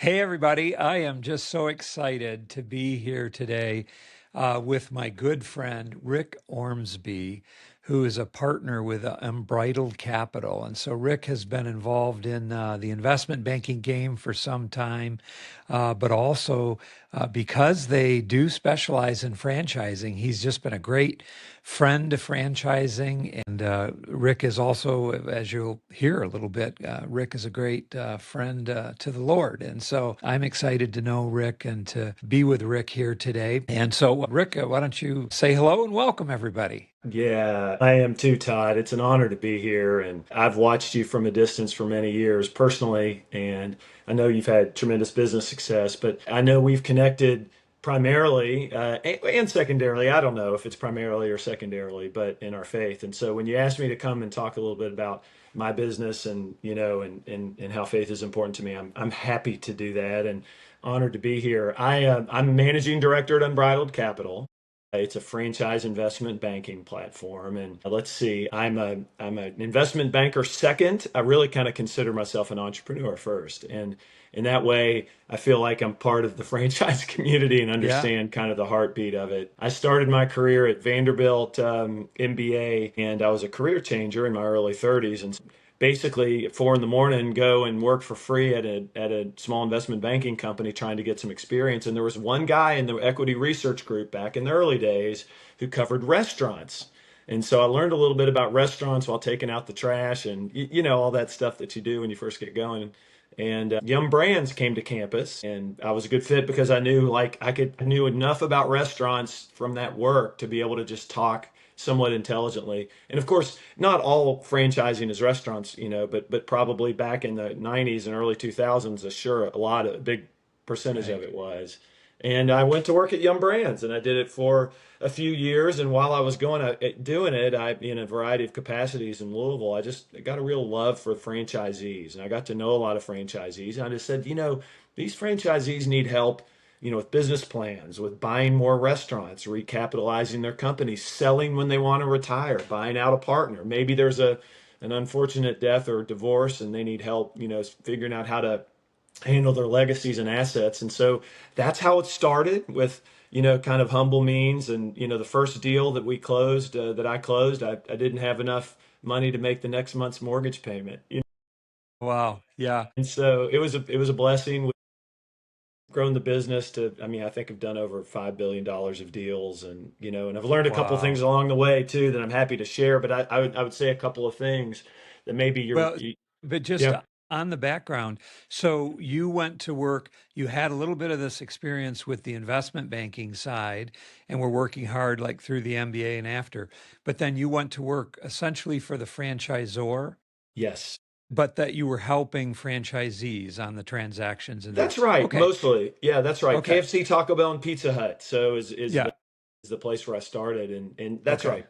Hey, everybody. I am just so excited to be here today with my good friend, Rick Ormsby, who is a partner with Unbridled Capital. And so Rick has been involved in the investment banking game for some time, but also because they do specialize in franchising, he's just been a great friend to franchising. And Rick is also, as you'll hear a little bit, Rick is a great friend to the Lord. And so I'm excited to know Rick and to be with Rick here today. And so, Rick, why don't you say hello and welcome everybody? Yeah, I am too, Todd. It's an honor to be here. And I've watched you from a distance for many years personally. And I know you've had tremendous business success, but I know we've connected primarily and secondarily. I don't know if it's primarily or secondarily, but in our faith. And so when you asked me to come and talk a little bit about my business and, and how faith is important to me, I'm happy to do that and honored to be here. I'm managing director at Unbridled Capital. It's a franchise investment banking platform. And let's see, I'm an investment banker second. I really kind of consider myself an entrepreneur first. And in that way, I feel like I'm part of the franchise community and Yeah. understand kind of the heartbeat of it. I started my career at Vanderbilt MBA, and I was a career changer in my early 30s. And basically at 4 in the morning go and work for free at a small investment banking company trying to get some experience. And there was one guy in the equity research group back in the early days who covered restaurants. And so I learned a little bit about restaurants while taking out the trash and all that stuff that you do when you first get going. And Yum Brands came to campus, and I was a good fit because I knew I knew enough about restaurants from that work to be able to just talk somewhat intelligently. And of course, not all franchising is restaurants, but probably back in the 90s and early 2000s, sure a big percentage of Right. it was. And I went to work at Yum Brands, and I did it for a few years. And while I was doing it, I in a variety of capacities in Louisville, I just got a real love for franchisees, and I got to know a lot of franchisees. And I just said, these franchisees need help, with business plans, with buying more restaurants, recapitalizing their companies, selling when they want to retire, buying out a partner. Maybe there's an unfortunate death or divorce, and they need help, figuring out how to handle their legacies and assets. And so that's how it started with, kind of humble means. And, the first deal that we closed, that I closed, I didn't have enough money to make the next month's mortgage payment. Wow. Yeah. And so it was a blessing. We've grown the business to, I mean, I think I've done over $5 billion of deals, and, and I've learned a couple of things Wow. along the way too that I'm happy to share. But I would say a couple of things that maybe Well, but just yeah. on the background, so you went to work, you had a little bit of this experience with the investment banking side and were working hard like through the MBA and after, but then you went to work essentially for the franchisor, Yes. but that you were helping franchisees on the transactions and That's that. right, Okay. mostly. Yeah, that's right. Okay. KFC, Taco Bell, and Pizza Hut. So is Yeah. the place where I started, and that's Okay. right.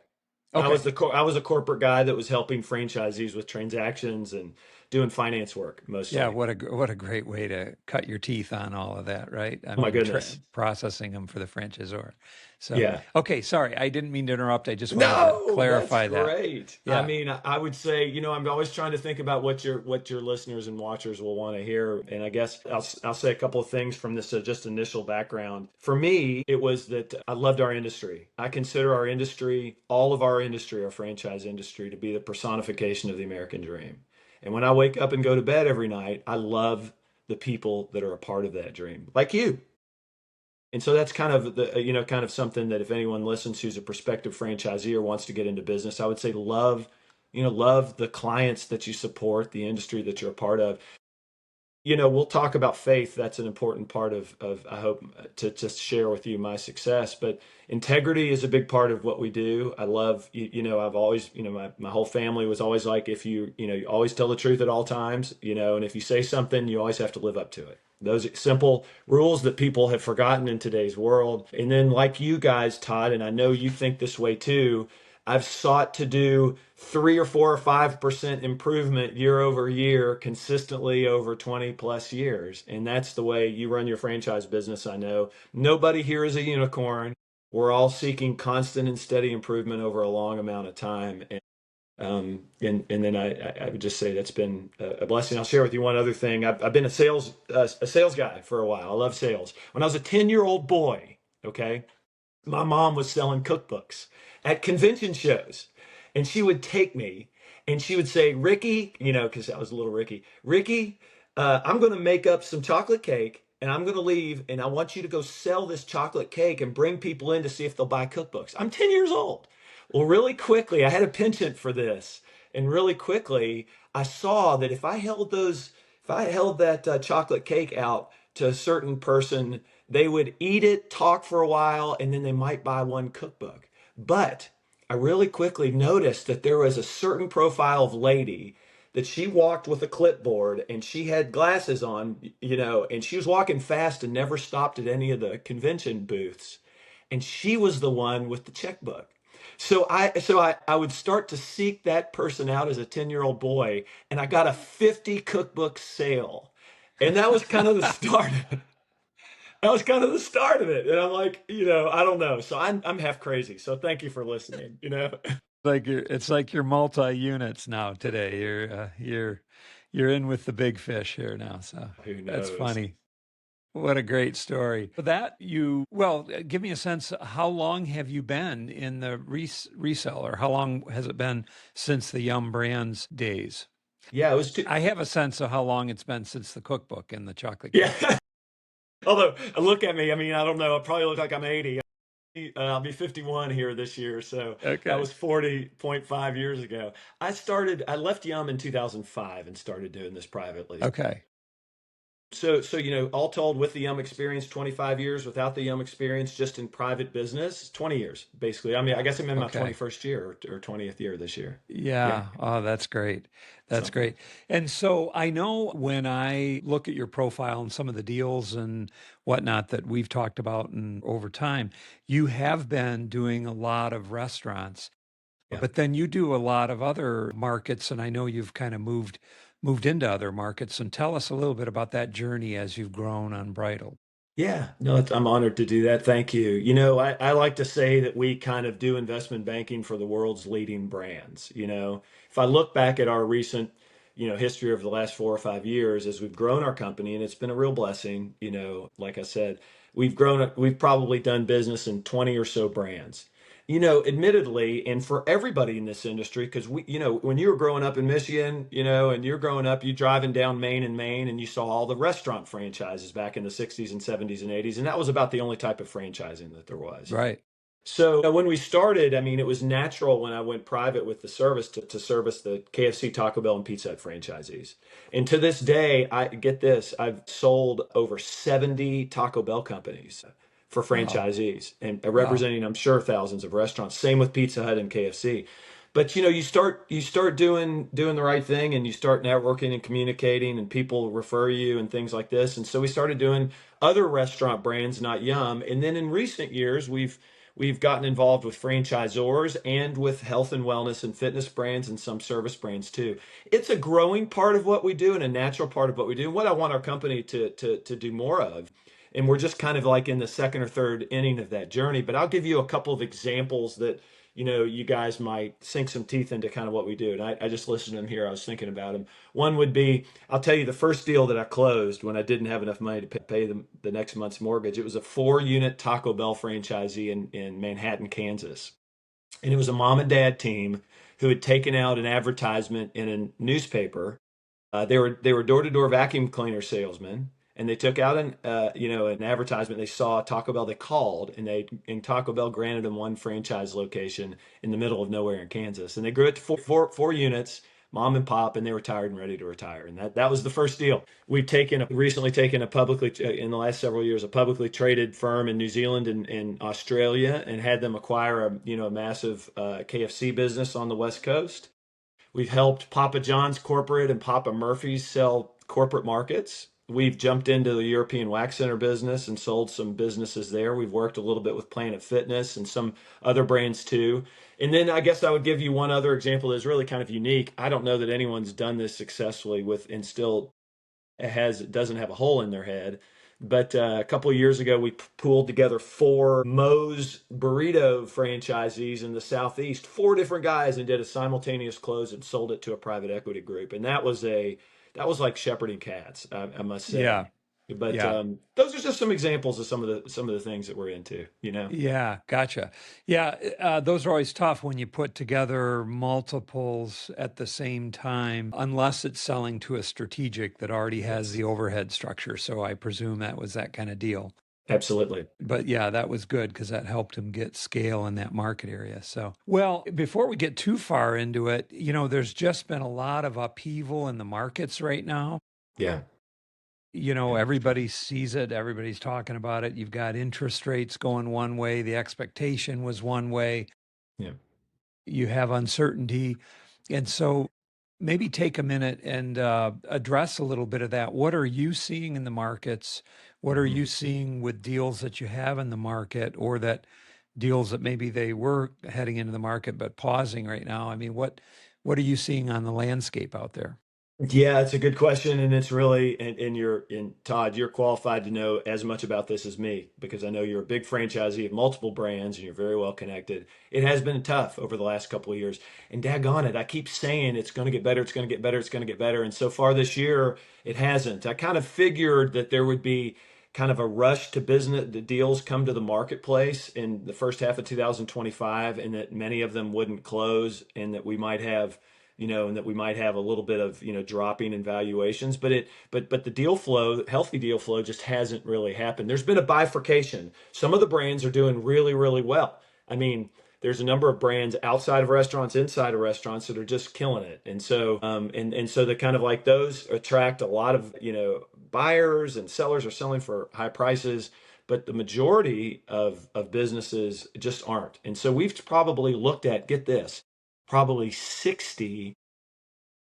Okay. I was a corporate guy that was helping franchisees with transactions and doing finance work Yeah, mostly. what a great way to cut your teeth on all of that, right? I Oh my mean, goodness. processing them for the franchisor. So, Yeah. okay, sorry, I didn't mean to interrupt. I just wanted to No, that's clarify that. great. I Yeah. mean, I would say, I'm always trying to think about what your listeners and watchers will want to hear, and I guess I'll say a couple of things from this just initial background. For me, it was that I loved our industry. I consider our industry, all of our industry, our franchise industry, to be the personification of the American dream. And when I wake up and go to bed every night, I love the people that are a part of that dream, like you. And so that's kind of kind of something that if anyone listens who's a prospective franchisee or wants to get into business, I would say love the clients that you support, the industry that you're a part of. We'll talk about faith. That's an important part of I hope to share with you my success. But integrity is a big part of what we do. I love, I've always, my whole family was always like, if you always tell the truth at all times, and if you say something, you always have to live up to it. Those simple rules that people have forgotten in today's world. And then, like you guys, Todd, and I know you think this way too, I've sought to do 3 or 4 or 5% improvement year over year consistently over 20 plus years. And that's the way you run your franchise business. I know nobody here is a unicorn. We're all seeking constant and steady improvement over a long amount of time. And And then I would just say that's been a blessing. I'll share with you one other thing. I've been a sales guy for a while. I love sales. When I was a 10-year-old boy, okay, my mom was selling cookbooks at convention shows, and she would take me and she would say, Ricky, because I was a little Ricky, I'm going to make up some chocolate cake and I'm going to leave, and I want you to go sell this chocolate cake and bring people in to see if they'll buy cookbooks. I'm 10 years old. Well, really quickly, I had a penchant for this, and really quickly, I saw that if I held that chocolate cake out to a certain person, they would eat it, talk for a while, and then they might buy one cookbook. But I really quickly noticed that there was a certain profile of lady that she walked with a clipboard and she had glasses on, and she was walking fast and never stopped at any of the convention booths. And she was the one with the checkbook. So I would start to seek that person out as a 10-year-old boy, and I got a 50 cookbook sale. And that was kind of the start. That was kind of the start of it. And I'm like, I don't know. So I'm half crazy. So thank you for listening. It's like you're multi units now today. You're in with the big fish here now. So Who that's knows? funny. What a great story. For that, give me a sense. How long have you been in the reseller? How long has it been since the Yum Brands days? Yeah, it was too. I have a sense of how long it's been since the cookbook and the chocolate Yeah. cake. Although, look at me. I mean, I don't know. I probably look like I'm 80. I'll be 51 here this year. So that Okay. was 40.5 years ago. I left Yum in 2005 and started doing this privately. Okay. So all told, with the Yum experience, 25 years. Without the Yum experience, just in private business, 20 years, basically. I mean, I guess I'm in my Okay. 21st year or 20th year this year. Yeah. Yeah. Oh, that's great. That's So, great. And so I know when I look at your profile and some of the deals and whatnot that we've talked about and over time, you have been doing a lot of restaurants, yeah. but then you do a lot of other markets. And I know you've kind of moved into other markets. And tell us a little bit about that journey as you've grown unbridled. Yeah, no, I'm honored to do that. Thank you. I like to say that we kind of do investment banking for the world's leading brands. If I look back at our recent, history over the last 4 or 5 years as we've grown our company, and it's been a real blessing, like I said, we've probably done business in 20 or so brands. Admittedly, and for everybody in this industry, because when you were growing up in Michigan, and you're growing up, you driving down Main and Main, and you saw all the restaurant franchises back in the 60s and 70s and 80s, and that was about the only type of franchising that there was. Right. So when we started, I mean, it was natural when I went private with the service to service the KFC, Taco Bell, and Pizza Hut franchisees. And to this day, I get this, I've sold over 70 Taco Bell companies for Wow. franchisees and Wow. representing, I'm sure, thousands of restaurants. Same with Pizza Hut and KFC. But you start doing the right thing, and you start networking and communicating, and people refer you and things like this. And so we started doing other restaurant brands, not Yum. And then in recent years, we've gotten involved with franchisors and with health and wellness and fitness brands and some service brands too. It's a growing part of what we do and a natural part of what we do. And what I want our company to do more of. And we're just kind of like in the second or third inning of that journey. But I'll give you a couple of examples that you guys might sink some teeth into kind of what we do. And I just listened to them here. I was thinking about them. One would be, I'll tell you the first deal that I closed when I didn't have enough money to pay the next month's mortgage. It was a 4-unit Taco Bell franchisee in Manhattan, Kansas. And it was a mom and dad team who had taken out an advertisement in a newspaper. They were door-to-door vacuum cleaner salesmen, and they took out an advertisement. They saw Taco Bell. They called, and Taco Bell granted them one franchise location in the middle of nowhere in Kansas, and they grew it to four units, mom and pop, and they retired and ready to retire. And that was the first deal. We've recently taken a publicly in the last several years a publicly traded firm in New Zealand and Australia, and had them acquire a massive KFC business on the West Coast. We've helped Papa John's corporate and Papa Murphy's sell corporate markets. We've jumped into the European Wax Center business and sold some businesses there. We've worked a little bit with Planet Fitness and some other brands too. And then I guess I would give you one other example that's really kind of unique. I don't know that anyone's done this successfully with and still doesn't have a hole in their head. But a couple of years ago, we pooled together four Moe's burrito franchisees in the Southeast, four different guys, and did a simultaneous close and sold it to a private equity group. And that was like shepherding cats, I must Yeah. say. But Yeah. those are just some examples of some of the things that we're into, you know. Yeah, gotcha. Yeah, those are always tough when you put together multiples at the same time, unless it's selling to a strategic that already has Yes, the overhead structure. So I presume that was that kind of deal. absolutely. But yeah, that was good because that helped him get scale in that market area. So, well, before we get too far into it, there's just been a lot of upheaval in the markets right now. Yeah, yeah, Everybody sees it, everybody's talking about it. You've got interest rates going one way, the expectation was one way, yeah. you have uncertainty. And so maybe take a minute and address a little bit of that. What are you seeing in the markets? What are Mhm. you seeing with deals that you have in the market, or that deals that maybe they were heading into the market but pausing right now? I mean, what are you seeing on the landscape out there? Yeah, it's a good question, and it's really, and you're in Todd, you're qualified to know as much about this as me because I know you're a big franchisee of multiple brands and you're very well connected. It has been tough over the last couple of years, and daggone it, I keep saying it's going to get better, it's going to get better, it's going to get better, and so far this year it hasn't. I kind of figured that there would be kind of a rush to business, the deals come to the marketplace in the first half of 2025, and that many of them wouldn't close, and that we might have and that we might have a little bit of, dropping in valuations, but the deal flow, healthy deal flow just hasn't really happened. There's been a bifurcation. Some of the brands are doing really, really well. I mean, there's a number of brands outside of restaurants, inside of restaurants that are just killing it. And so the kind of like those attract a lot of, buyers, and sellers are selling for high prices, but the majority of businesses just aren't. And so we've probably looked at, get this, probably 60,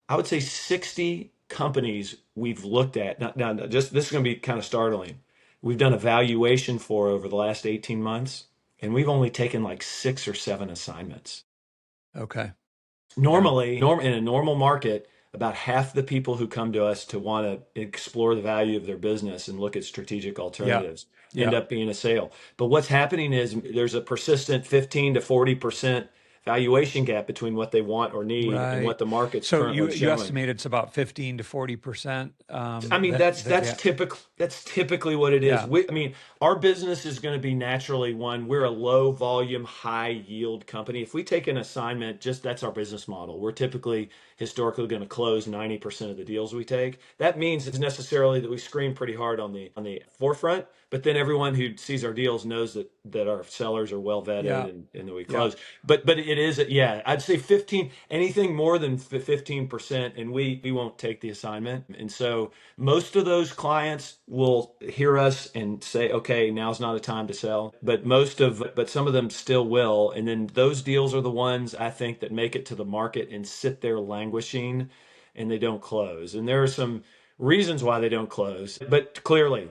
I would say 60 companies we've looked at. Now, just this is going to be kind of startling. We've done a valuation for over the last 18 months, and we've only taken like six or seven assignments. Okay. Yeah. Normally, in a normal market, about half the people who come to us to want to explore the value of their business and look at strategic Yeah. alternatives end Yeah. up being a sale. But what's happening is there's a persistent 15 to 40% valuation gap between what they want or need and Right. what the market's So currently you showing. estimate it's about 15 to 40%, I mean, that that's the that's gap. typical. That's typically what it is. Yeah. I mean, our business is going to be naturally one. We're a low volume, high yield company. If we take an assignment, just that's our business model. We're typically historically going to close 90% of the deals we take. That means it's necessarily that we screen pretty hard on the forefront, but then everyone who sees our deals knows that our sellers are well vetted Yeah. and that we Yeah. close. But it is, yeah, I'd say 15, anything more than 15%, and we won't take the assignment. And so most of those clients will hear us and say, okay, now's not a time to sell. But some of them still will. And then those deals are the ones I think that make it to the market and sit there languishing and they don't close. And there are some reasons why they don't close. But clearly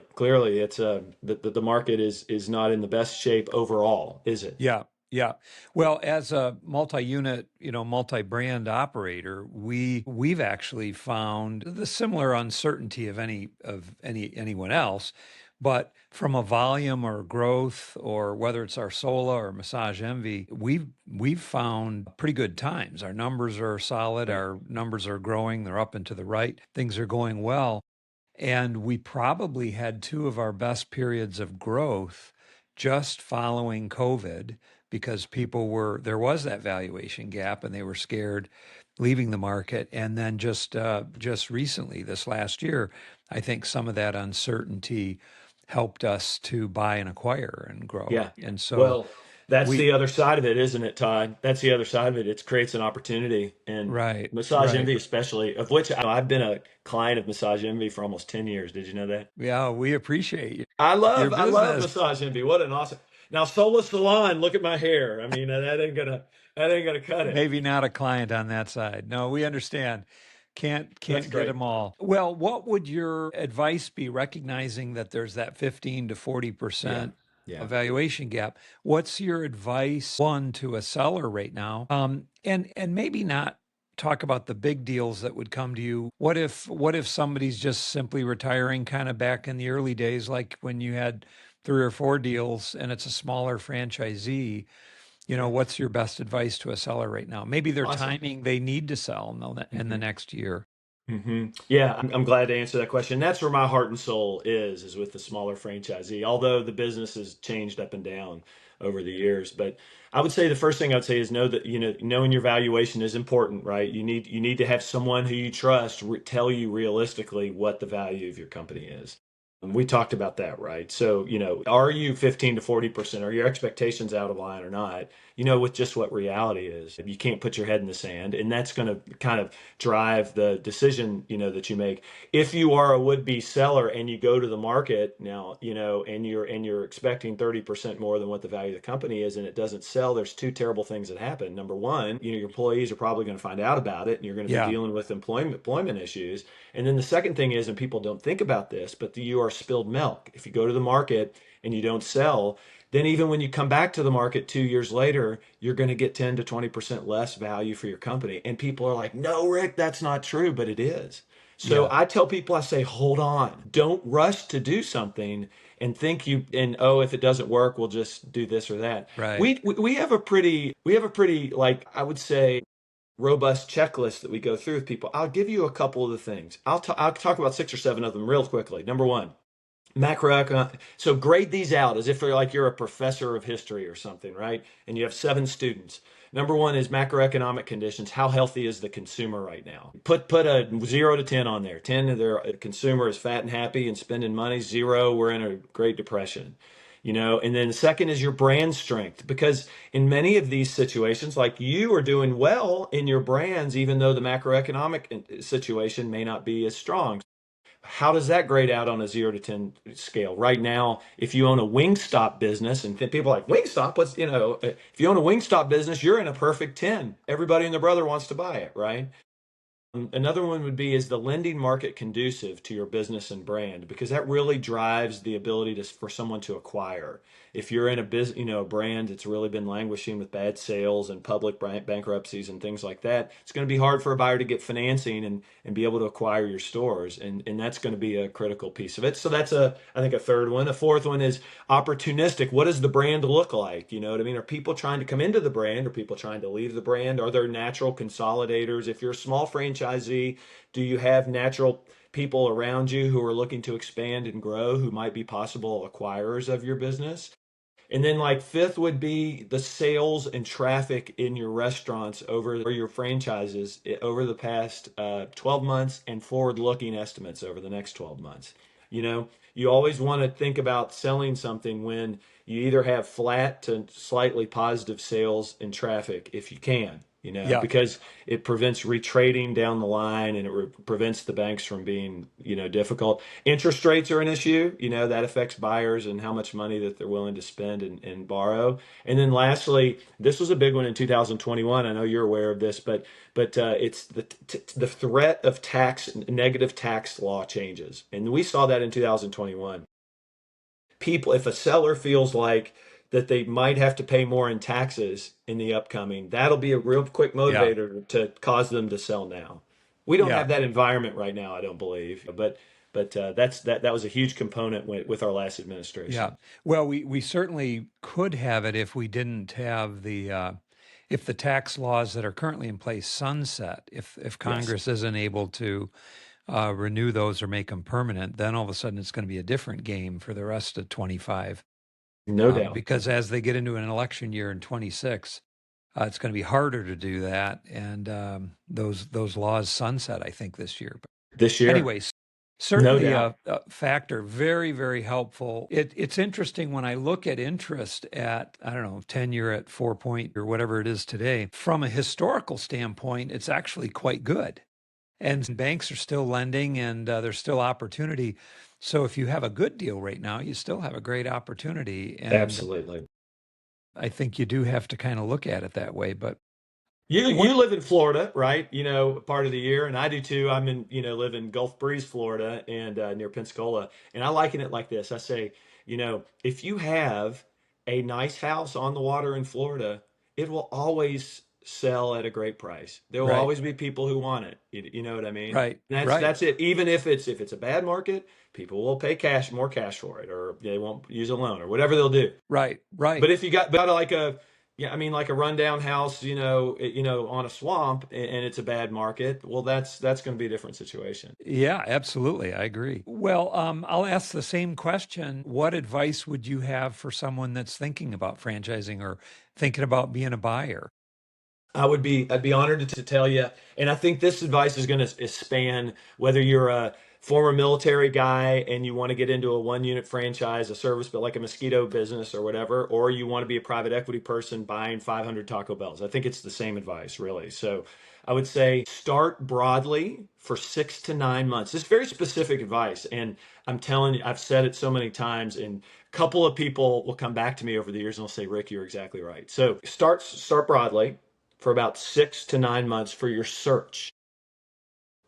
it's the market is not in the best shape overall, is it? Yeah. Yeah. Well, as a multi-unit, multi-brand operator, we've actually found the similar uncertainty of anyone else, but from a volume or growth, or whether it's our Sola or Massage Envy, we've found pretty good times. Our numbers are solid, Right. our numbers are growing, they're up and to the right, things are going well. And we probably had two of our best periods of growth just following COVID, because there was that valuation gap and they were scared leaving the market. And then just recently, this last year, I think some of that uncertainty helped us to buy and acquire and grow. Yeah. And so Well, that's we, the other side of it, isn't it, Todd? That's the other side of it. It creates an opportunity. And right, Massage right. Envy, especially, of which I've been a client of Massage Envy for almost 10 years. Did you know that? Yeah, we appreciate your I love business. Massage Envy. What an awesome. Now, Sola Salon, look at my hair. I mean, that ain't gonna cut it. Maybe not a client on that side. No, we understand. Can't That's can't get great. them all. Well, what would your advice be, recognizing that there's that 15 to Yeah. 40% Yeah. evaluation gap? What's your advice, one, to a seller right now? And maybe not talk about the big deals that would come to you. What if somebody's just simply retiring kind of back in the early days, like when you had three or four deals and it's a smaller franchisee? What's your best advice to a seller right now? Maybe they're Awesome. timing, they need to sell in the hmm next year. Yeah, I'm glad to answer that question. That's where my heart and soul is with the smaller franchisee. Although the business has changed up and down over the years, but I would say the first thing I'd say is know that knowing your valuation is important, right? You need to have someone who you trust tell you realistically what the value of your company is. And we talked about that, right? So, are you 15 to 40%? Are your expectations out of line or not? With just what reality is. You can't put your head in the sand, and that's going to kind of drive the decision, that you make. If you are a would-be seller and you go to the market now, and you're expecting 30% more than what the value of the company is, and it doesn't sell, there's two terrible things that happen. Number one, your employees are probably going to find out about it, and you're going to be Yeah. dealing with employment issues. And then the second thing is, and people don't think about this, but you are spilled milk. If you go to the market and you don't sell, then even when you come back to the market 2 years later, you're going to get 10 to 20% less value for your company. And people are like, no, Rick, that's not true, but it is. So Yeah. I tell people, I say, hold on, don't rush to do something and think oh, if it doesn't work, we'll just do this or that. Right. We have a pretty, like, I would say, robust checklist that we go through with people. I'll give you a couple of the things. I'll talk about six or seven of them real quickly. Number one, macroeconomic. So grade these out as if they're like you're a professor of history or something, right? And you have seven students. Number one is macroeconomic conditions. How healthy is the consumer right now? Put a 0 to 10 on there. 10, their consumer is fat and happy and spending money. 0, we're in a Great Depression. And then the second is your brand strength, because in many of these situations, like, you are doing well in your brands, even though the macroeconomic situation may not be as strong. How does that grade out on a 0 to 10 scale? Right now, if you own a Wingstop business, and people are like, Wingstop, if you own a Wingstop business, you're in a perfect 10. Everybody and their brother wants to buy it, right? Another one would be, is the lending market conducive to your business and brand? Because that really drives the ability for someone to acquire. If you're in a business, a brand that's really been languishing with bad sales and public bankruptcies and things like that, it's going to be hard for a buyer to get financing and be able to acquire your stores. And that's going to be a critical piece of it. So that's I think a third one. A fourth one is opportunistic. What does the brand look like? You know what I mean? Are people trying to come into the brand? Are people trying to leave the brand? Are there natural consolidators? If you're a small franchisee, do you have natural people around you who are looking to expand and grow, who might be possible acquirers of your business? And then, like, fifth would be the sales and traffic in your restaurants over, or your franchises, over the past 12 months, and forward looking estimates over the next 12 months. You always want to think about selling something when you either have flat to slightly positive sales and traffic, if you can, Yeah. because it prevents retrading down the line, and it prevents the banks from being, difficult. Interest rates are an issue, that affects buyers and how much money that they're willing to spend and borrow. And then lastly, this was a big one in 2021. I know you're aware of this, but it's the threat of negative tax law changes. And we saw that in 2021. If a seller feels like that they might have to pay more in taxes in the upcoming, that'll be a real quick Yeah. motivator to cause them to sell now. We don't Yeah. have that environment right now, I don't believe, but that was a huge component with our last Yeah. administration. Well, we certainly could have it if we didn't have if the tax laws that are currently in place sunset, if Yes, Congress isn't able to renew those or make them permanent, then all of a sudden it's going to be a different game for the rest of 25. no doubt. Because as they get into an election year in 26, it's going to be harder to do that, and those laws sunset, I think, this year. But This year, anyways, no certainly doubt. a factor, very, very helpful. It's interesting when I look at interest at, I don't know, 10-year at 4 point or whatever it is today. From a historical standpoint, it's actually quite good. And banks are still lending, and there's still opportunity. So if you have a good deal right now, you still have a great opportunity. And Absolutely. I think you do have to kind of look at it that way. But You one, you live in Florida, right? Part of the year, and I do too. Live in Gulf Breeze, Florida, and near Pensacola. And I liken it like this. I say, if you have a nice house on the water in Florida, it will always sell at a great price. There will Right. always be people who want it. You know what I mean? Right. That's Right. it. Even if it's a bad market, people will pay more cash for it, or they won't use a loan or whatever they'll do. Right. Right. But if you got like a, yeah, I mean, like a rundown house, on a swamp, and it's a bad market, well, that's going to be a different situation. Yeah, absolutely. I agree. Well, I'll ask the same question. What advice would you have for someone that's thinking about franchising or thinking about being a buyer? I'd be honored to tell you. And I think this advice is going to span whether you're a former military guy and you want to get into a one unit franchise, a service, but like a mosquito business or whatever, or you want to be a private equity person buying 500 Taco Bells. I think it's the same advice, really. So I would say start broadly for 6 to 9 months. It's very specific advice. And I'm telling you, I've said it so many times, and a couple of people will come back to me over the years and they'll say, Rick, you're exactly right. So start broadly for about 6 to 9 months for your search.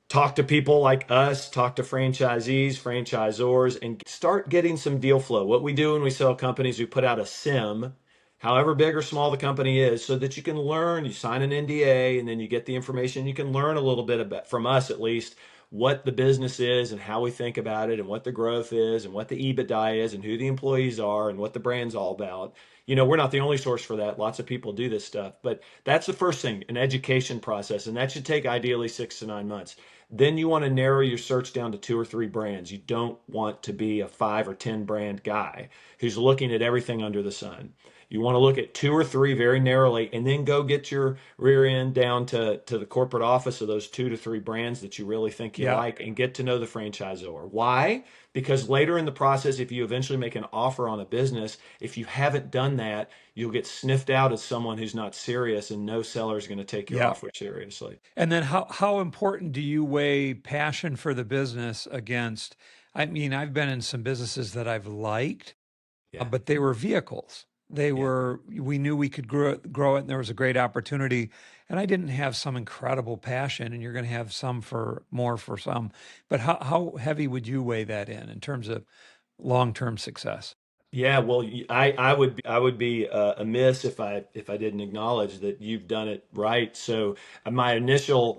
Talk to people like us, talk to franchisees, franchisors, and start getting some deal flow. What we do when we sell companies, we put out a SIM, however big or small the company is, so that you can learn. You sign an NDA, and then you get the information. You can learn a little bit about, from us at least, what the business is and how we think about it and what the growth is and what the EBITDA is and who the employees are and what the brand's all about. We're not the only source for that. Lots of people do this stuff, but that's the first thing, an education process, and that should take ideally 6 to 9 months. Then you want to narrow your search down to 2 or 3 brands. You don't want to be a 5 or 10 brand guy who's looking at everything under the sun. You want to look at 2 or 3 very narrowly and then go get your rear end down to the corporate office of those 2 to 3 brands that you really think you Yeah. like and get to know the franchisor. Why? Because later in the process, if you eventually make an offer on a business, if you haven't done that, you'll get sniffed out as someone who's not serious, and no seller is going to take your Yeah. offer seriously. And then how important do you weigh passion for the business against, I mean, I've been in some businesses that I've liked, Yeah, but they were vehicles. They yeah. were, we knew we could grow it and there was a great opportunity. And I didn't have some incredible passion, and you're going to have some for more for some. But how heavy would you weigh that in terms of long-term success? Yeah, well, I would be amiss if I didn't acknowledge that you've done it right. So my initial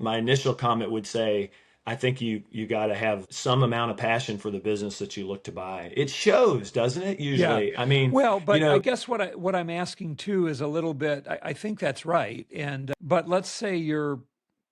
comment would say, I think you got to have some amount of passion for the business that you look to buy. It shows, doesn't it? Yeah. Usually, I mean, Well, you but I know, guess what I'm asking too is a little bit, I think that's right. And but let's say you're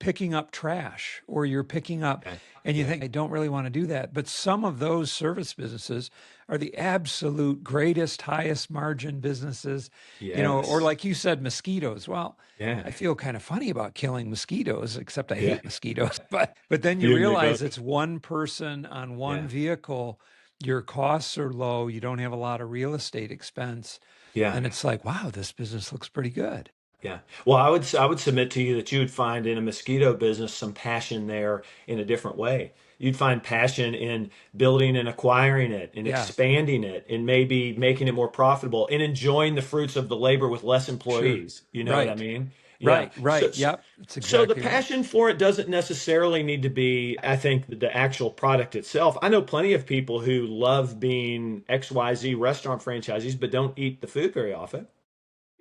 picking up trash or you're picking up okay, and you yeah, think I don't really want to do that. But some of those service businesses are the absolute greatest, highest margin businesses, or yes, like you said, mosquitoes. Well, yeah, I feel kind of funny about killing mosquitoes, except I yeah. hate mosquitoes. But then you You and me realize both. it's one person on one Yeah, vehicle, your costs are low, you don't have a lot of real estate expense, yeah. and it's like, wow, this business looks pretty good. Yeah. Well, I would submit to you that you would find in a mosquito business some passion there in a different way. You'd find passion in building and acquiring it and Yeah, expanding it and maybe making it more profitable and enjoying the fruits of the labor with less sure. employees. You know what I Right. mean? Yeah. Right. Right. Yep. That's So the exactly right. passion for it doesn't necessarily need to be, I think, the actual product itself. I know plenty of people who love being XYZ restaurant franchisees but don't eat the food very often.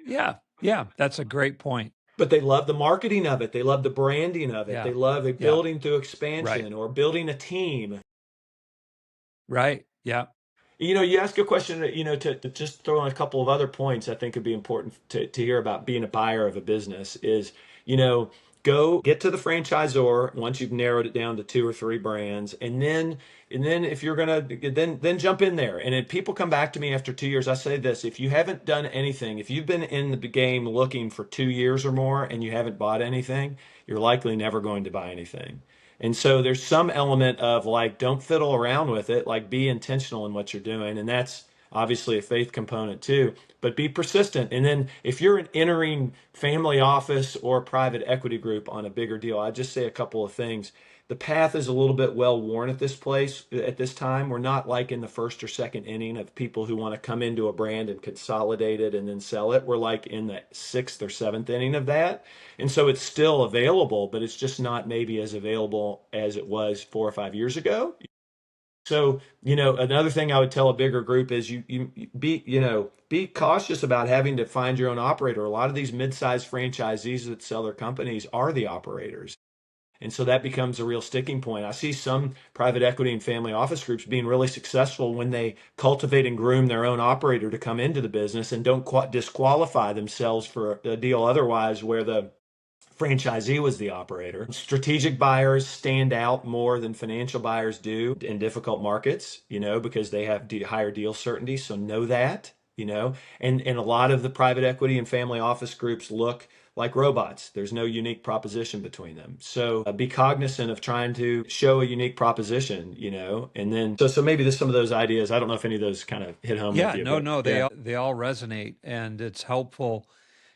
Yeah. Yeah. That's a great point. But they love the marketing of it. They love the branding of it. They Yeah. love it Yeah. building through Right. expansion or building a team. Right. Yeah. You ask a question that, to just throw in a couple of other points I think would be important to hear about being a buyer of a business is, you know, go get to the franchisor once you've narrowed it down to 2 or 3 brands. And then if you're gonna then jump in there. And if people come back to me after 2 years, I say this, if you haven't done anything, if you've been in the game looking for 2 years or more and you haven't bought anything, you're likely never going to buy anything. And so there's some element of like, don't fiddle around with it, like be intentional in what you're doing. And that's obviously a faith component too, but be persistent. And then if you're an entering family office or private equity group on a bigger deal, I'd just say a couple of things. The path is a little bit well worn at this time. We're not like in the first or second inning of people who want to come into a brand and consolidate it and then sell it. We're like in the sixth or seventh inning of that. And so it's still available, but it's just not maybe as available as it was 4 or 5 years ago. So, another thing I would tell a bigger group is you be cautious about having to find your own operator. A lot of these mid-sized franchisees that sell their companies are the operators. And so that becomes a real sticking point. I see some private equity and family office groups being really successful when they cultivate and groom their own operator to come into the business and don't disqualify themselves for a deal otherwise where the franchisee was the operator. Strategic buyers stand out more than financial buyers do in difficult markets, because they have higher deal certainty. So know that, and a lot of the private equity and family office groups look like robots. There's no unique proposition between them. So be cognizant of trying to show a unique proposition, and then so maybe there's some of those ideas. I don't know if any of those kind of hit home with Yeah, you, no, but no, yeah. they all resonate, and it's helpful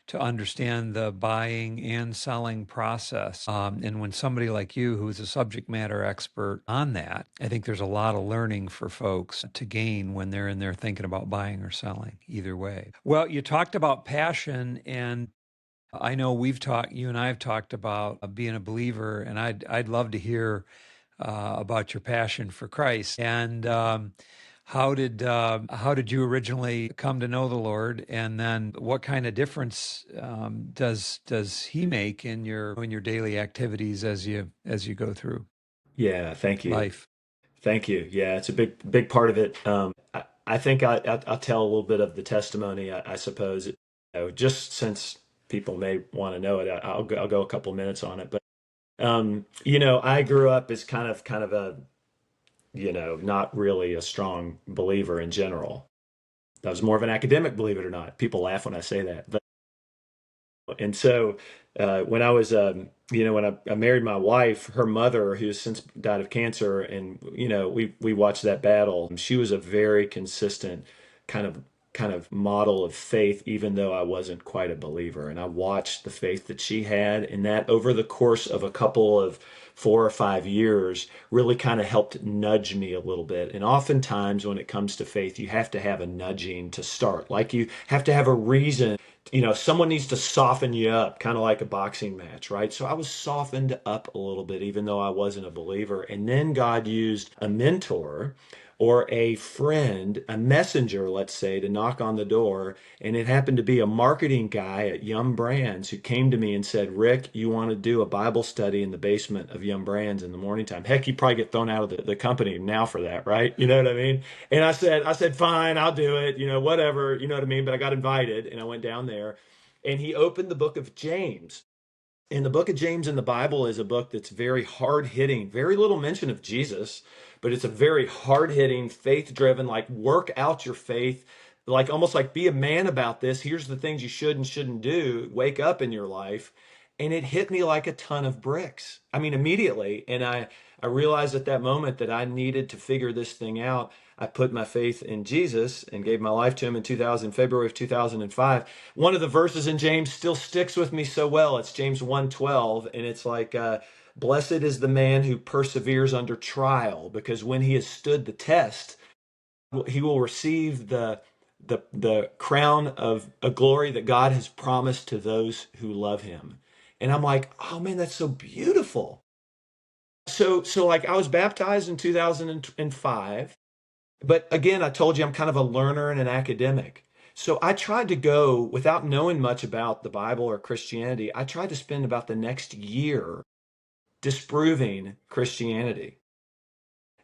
to understand the buying and selling process. And when somebody like you, who's a subject matter expert on that, I think there's a lot of learning for folks to gain when they're in there thinking about buying or selling, either way. Well, you talked about passion, and I know you and I have talked about being a believer, and I'd love to hear about your passion for Christ. And how did you originally come to know the Lord, and then what kind of difference does He make in your daily activities as you go through Yeah, thank you. life? Thank you. Yeah, it's a big part of it. I think I'll tell a little bit of the testimony, I suppose. Just since people may want to know it, I'll go a couple minutes on it. But I grew up as kind of a not really a strong believer in general. I was more of an academic, believe it or not. People laugh when I say that, but and so when I was, when I married my wife, her mother, who has since died of cancer, and we watched that battle. She was a very consistent kind of model of faith, even though I wasn't quite a believer. And I watched the faith that she had, and that over the course of a couple of 4 or 5 years really kind of helped nudge me a little bit. And oftentimes when it comes to faith, you have to have a nudging to start. Like you have to have a reason. Someone needs to soften you up, kind of like a boxing match, right? So I was softened up a little bit, even though I wasn't a believer. And then God used a mentor or a friend, a messenger, let's say, to knock on the door. And it happened to be a marketing guy at Yum Brands who came to me and said, Rick, you want to do a Bible study in the basement of Yum Brands in the morning time? Heck, you probably get thrown out of the company now for that, right? You know what I mean? And I said, fine, I'll do it, whatever, you know what I mean? But I got invited and I went down there, and he opened the book of James. And the book of James in the Bible is a book that's very hard hitting, very little mention of Jesus, but it's a very hard hitting, faith driven, like work out your faith, like almost like be a man about this. Here's the things you should and shouldn't do. Wake up in your life. And it hit me like a ton of bricks. I mean, immediately. And I realized at that moment that I needed to figure this thing out. I put my faith in Jesus and gave my life to him in February of 2005. One of the verses in James still sticks with me so well. It's James 1:12, and it's like, blessed is the man who perseveres under trial, because when he has stood the test, he will receive the crown of a glory that God has promised to those who love him. And I'm like, oh man, that's so beautiful. So like I was baptized in 2005, but again, I told you I'm kind of a learner and an academic. So I tried to go without knowing much about the Bible or Christianity. I tried to spend about the next year disproving Christianity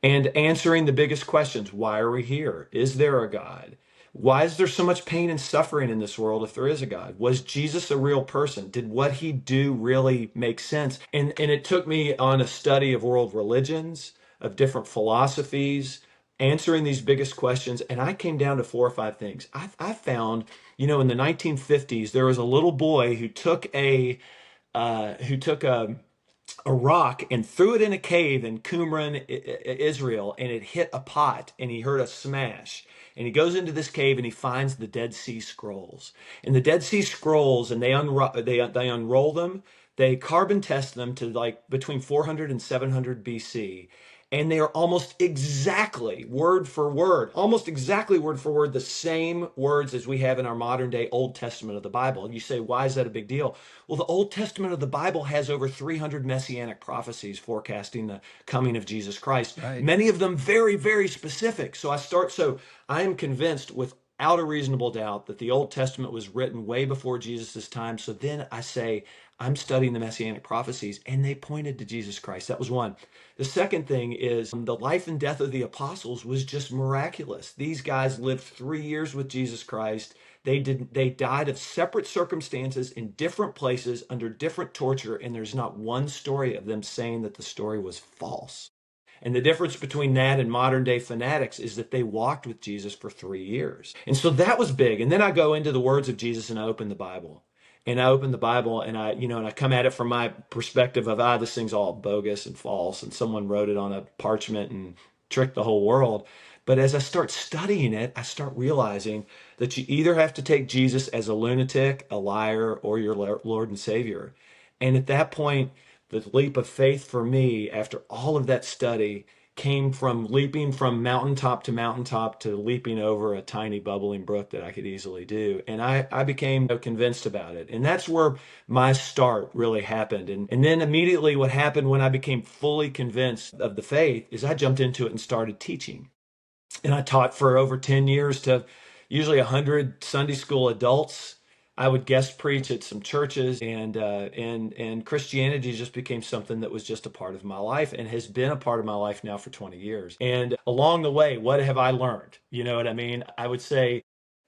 and answering the biggest questions. Why are we here? Is there a God? Why is there so much pain and suffering in this world if there is a God? Was Jesus a real person? Did what he do really make sense? And it took me on a study of world religions, of different philosophies, answering these biggest questions. And I came down to 4 or 5 things. I found, in the 1950s, there was a little boy who took a rock and threw it in a cave in Qumran, Israel, and it hit a pot, and he heard a smash. And he goes into this cave and he finds the Dead Sea Scrolls. And the Dead Sea Scrolls, and they unroll them, they carbon test them to like between 400 and 700 BC. and they are almost exactly word for word, the same words as we have in our modern day Old Testament of the Bible. And you say, why is that a big deal? Well, the Old Testament of the Bible has over 300 messianic prophecies forecasting the coming of Jesus Christ, Right. many of them very, very specific. So I am convinced without a reasonable doubt that the Old Testament was written way before Jesus' time. So then I say, I'm studying the messianic prophecies, and they pointed to Jesus Christ. That was one. The second thing is the life and death of the apostles was just miraculous. These guys lived 3 years with Jesus Christ. They died of separate circumstances in different places under different torture, and there's not one story of them saying that the story was false. And the difference between that and modern day fanatics is that they walked with Jesus for 3 years. And so that was big. And then I go into the words of Jesus and I open the Bible. And I open the Bible and I come at it from my perspective of, this thing's all bogus and false. And someone wrote it on a parchment and tricked the whole world. But as I start studying it, I start realizing that you either have to take Jesus as a lunatic, a liar, or your Lord and Savior. And at that point, the leap of faith for me, after all of that study, came from leaping from mountaintop to leaping over a tiny bubbling brook that I could easily do. And I became convinced about it. And that's where my start really happened. And then immediately what happened when I became fully convinced of the faith is I jumped into it and started teaching. And I taught for over 10 years to usually 100 Sunday school adults. I would guest preach at some churches, and Christianity just became something that was just a part of my life and has been a part of my life now for 20 years. And along the way, what have I learned? You know what I mean? I would say,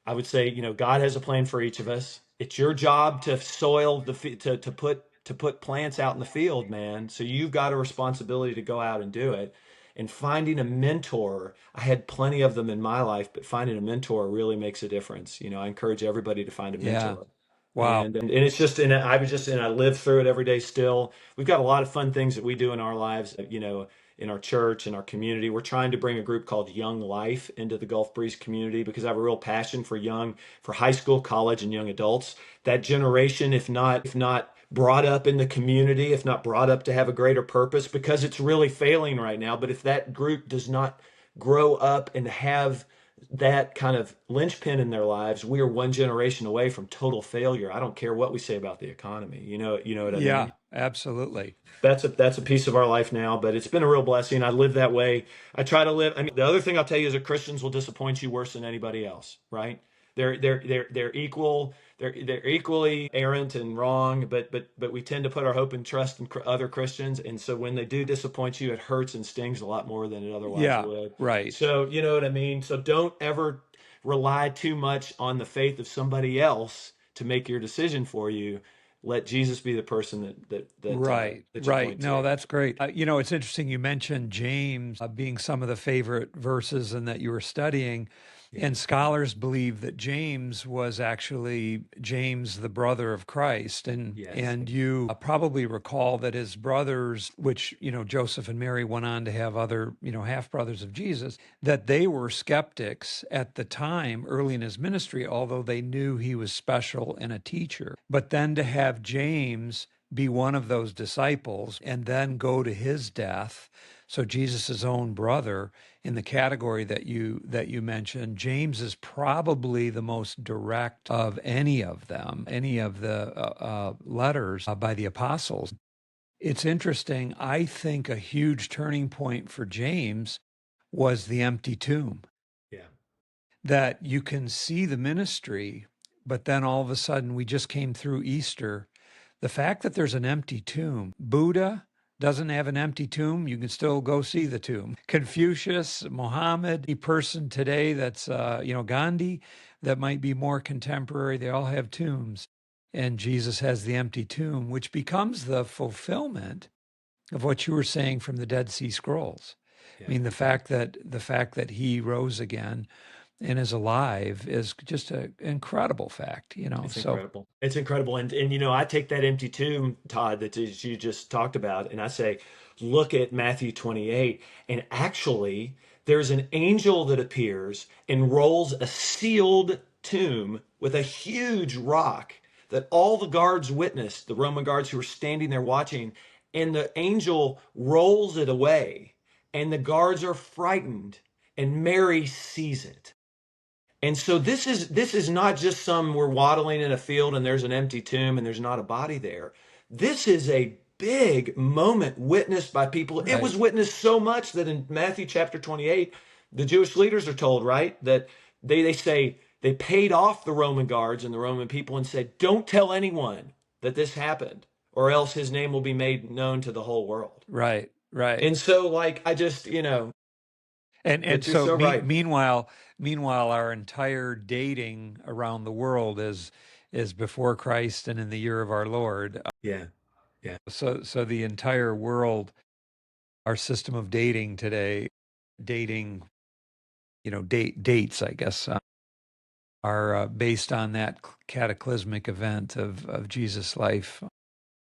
God has a plan for each of us. It's your job to soil to put plants out in the field, man. So you've got a responsibility to go out and do it. And finding a mentor, I had plenty of them in my life, but finding a mentor really makes a difference. I encourage everybody to find a Yeah. mentor. Wow. And it's just, and I live through it every day still. We've got a lot of fun things that we do in our lives, in our church, in our community. We're trying to bring a group called Young Life into the Gulf Breeze community because I have a real passion for high school, college, and young adults. That generation, if not brought up in the community, if not brought up to have a greater purpose, because it's really failing right now. But if that group does not grow up and have that kind of linchpin in their lives, we are one generation away from total failure. I don't care what we say about the economy. You know what I Yeah, mean? absolutely. That's a piece of our life now, but it's been a real blessing. I live that way. I try to live. I mean, the other thing I'll tell you is that Christians will disappoint you worse than anybody else, right? They're equal. They're equally errant and wrong, but we tend to put our hope and trust in other Christians, and so when they do disappoint you, it hurts and stings a lot more than it otherwise Yeah, would. right. So you know what I mean. So don't ever rely too much on the faith of somebody else to make your decision for you. Let Jesus be the person Right, that you right. point No, to. that's great. It's interesting you mentioned James being some of the favorite verses and that you were studying. Yeah. And scholars believe that James was actually James, the brother of Christ. And Yes. and you probably recall that his brothers, which, Joseph and Mary went on to have other, half brothers of Jesus, that they were skeptics at the time early in his ministry, although they knew he was special and a teacher. But then to have James be one of those disciples and then go to his death. So Jesus' own brother, in the category that you mentioned, James is probably the most direct of any of them, any of the letters by the apostles. It's interesting. I think a huge turning point for James was the empty tomb, Yeah. that you can see the ministry, but then all of a sudden we just came through Easter. The fact that there's an empty tomb, Buddha doesn't have an empty tomb, you can still go see the tomb. Confucius, Muhammad, any person today that's, Gandhi, that might be more contemporary, they all have tombs. And Jesus has the empty tomb, which becomes the fulfillment of what you were saying from the Dead Sea Scrolls. I Yeah. mean, the fact that he rose again and is alive is just an incredible fact, It's So incredible. It's incredible. And I take that empty tomb, Todd, that you just talked about, and I say, look at Matthew 28. And actually, there's an angel that appears and rolls a sealed tomb with a huge rock that all the guards witnessed, the Roman guards who were standing there watching, and the angel rolls it away. and the guards are frightened, and Mary sees it. And so this is not just some we're waddling in a field and there's an empty tomb and there's not a body there. This is a big moment witnessed by people. It Right. was witnessed so much that in Matthew chapter 28, the Jewish leaders are told, right, that they say they paid off the Roman guards and the Roman people and said, "Don't tell anyone that this happened, or else his name will be made known to the whole world." Right. Right. And so, like, And but you're so so right. meanwhile, our entire dating around the world is before Christ and in the year of our Lord. Yeah, yeah, So the entire world, our system of dating today, dating, dates, I guess, are based on that cataclysmic event of Jesus' life.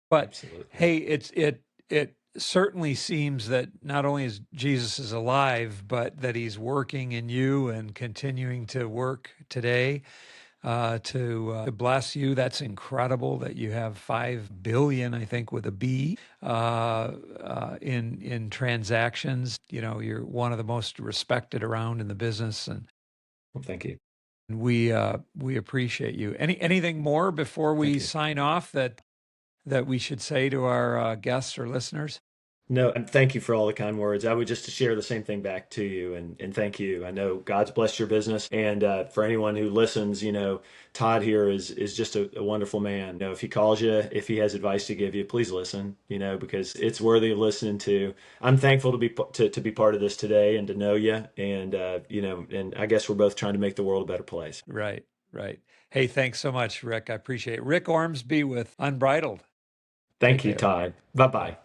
But absolutely. hey, it certainly seems that not only is Jesus is alive, but that he's working in you and continuing to work today to bless you. That's incredible that you have 5 billion, I think, with a B, in transactions. You're one of the most respected around in the business, and Well, thank you. we appreciate you. Anything more before Thank we you. sign off that we should say to our guests or listeners? No, and thank you for all the kind words. I would just to share the same thing back to you, and thank you. I know God's blessed your business, and for anyone who listens, Todd here is just a wonderful man. If he calls you, if he has advice to give you, please listen. Because it's worthy of listening to. I'm thankful to be part of this today and to know you, and and I guess we're both trying to make the world a better place. Right, right. Hey, thanks so much, Rick. I appreciate it. Rick Ormsby with Unbridled. Take Thank you, care. Todd. Bye Bye. bye.